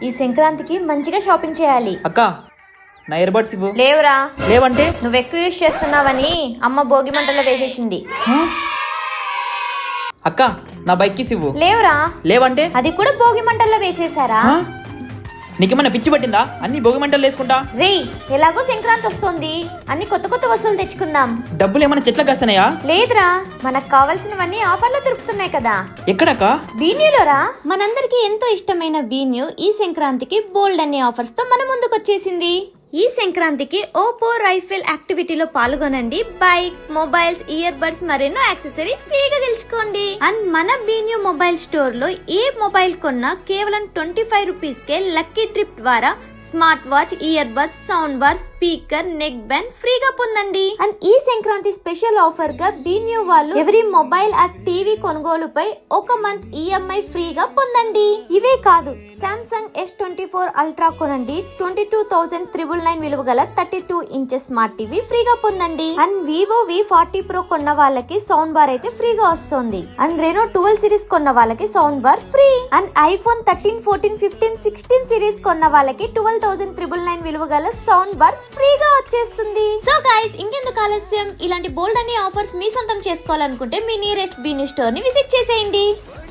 ఈ సంక్రాంతికి మంచిగా షాపింగ్ చేయాలి. అక్క నా ఇయర్ బడ్స్ ఇవ్వు. లేవురా. లేవంటే నువ్వు ఎక్కువ యూజ్ చేస్తున్నావని అమ్మ భోగి మంటల్లో వేసేసింది. అక్క నా బైక్ కిస్ ఇవ్వు. లేవురా. లేవంటే అది కూడా భోగి మంటల్లో వేసేసారా? నీకేమన్నా పిచ్చి పట్టిందా? అన్ని భోగి మంటలు వేసుకుంటా. రే, ఎలాగో సంక్రాంతి వస్తుంది, అన్ని కొత్త కొత్త వస్తువులు తెచ్చుకుందాం. డబ్బులు ఏమన్నా చెట్లకు కాస్తున్నాయా? లేదురా, మనకు కావాల్సినవన్నీ ఆఫర్లో దొరుకుతున్నాయి కదా. ఎక్కడక్క? బీన్యూలోరా. మనందరికి ఎంతో ఇష్టమైన బీన్యూ ఈ సంక్రాంతికి బోల్డ్ అనే ఆఫర్స్ తో మన ముందుకు వచ్చేసింది. ఈ సంక్రాంతికి ఓపో రైఫిల్ యాక్టివిటీలో పాల్గొనండి. బైక్, మొబైల్స్, ఇయర్ బడ్స్ మరెన్నో యాక్సెసరీస్ ఫ్రీగా గెలుచుకోండి. అండ్ మన బీన్యూ మొబైల్ స్టోర్ లో ఏ మొబైల్ కొన్నా కేవలం 25 రూపీస్ కే లక్కీ ట్రిప్ ద్వారా smart watch, ear buds, sound bar, speaker, neck band ఫ్రీగా పొందండి. అండ్ ఈ సంక్రాంతి స్పెషల్ ఆఫర్ గా బీన్యూ వాళ్ళు ఎవరి మొబైల్ అండ్ టీవీ కొనుగోలుపై 1 మంత్ ఈఎంఐ ఫ్రీగా పొందండి. ఇవే కాదు, సామ్సంగ్ S24 అల్ట్రా కొనండి. 22,999 విలువ గల 32 ఇంచెస్ స్మార్ట్ టీవీ ఫ్రీగా పొందండి. అండ్ వివో V40 Pro కొన్న వాళ్ళకి సౌండ్ బార్ అయితే ఫ్రీగా వస్తుంది. అండ్ రెనో 12 సిరీస్ కొన్న వాళ్ళకి sound bar free. And iPhone 13, 14, 15, 16 series కొన్న వాళ్ళకి 12,999 విలువ గల సౌండ్ బార్ ఫ్రీగా వచ్చేస్తుంది. సో గైస్, ఇంకెందుకు ఆలస్యం, ఇలాంటి బోల్డ్ అనే ఆఫర్స్ మీ సొంతం చేసుకోవాలనుకుంటే మీ నియరెస్ట్ బీన్యూ స్టోర్ ని విజిట్ చేసేయండి.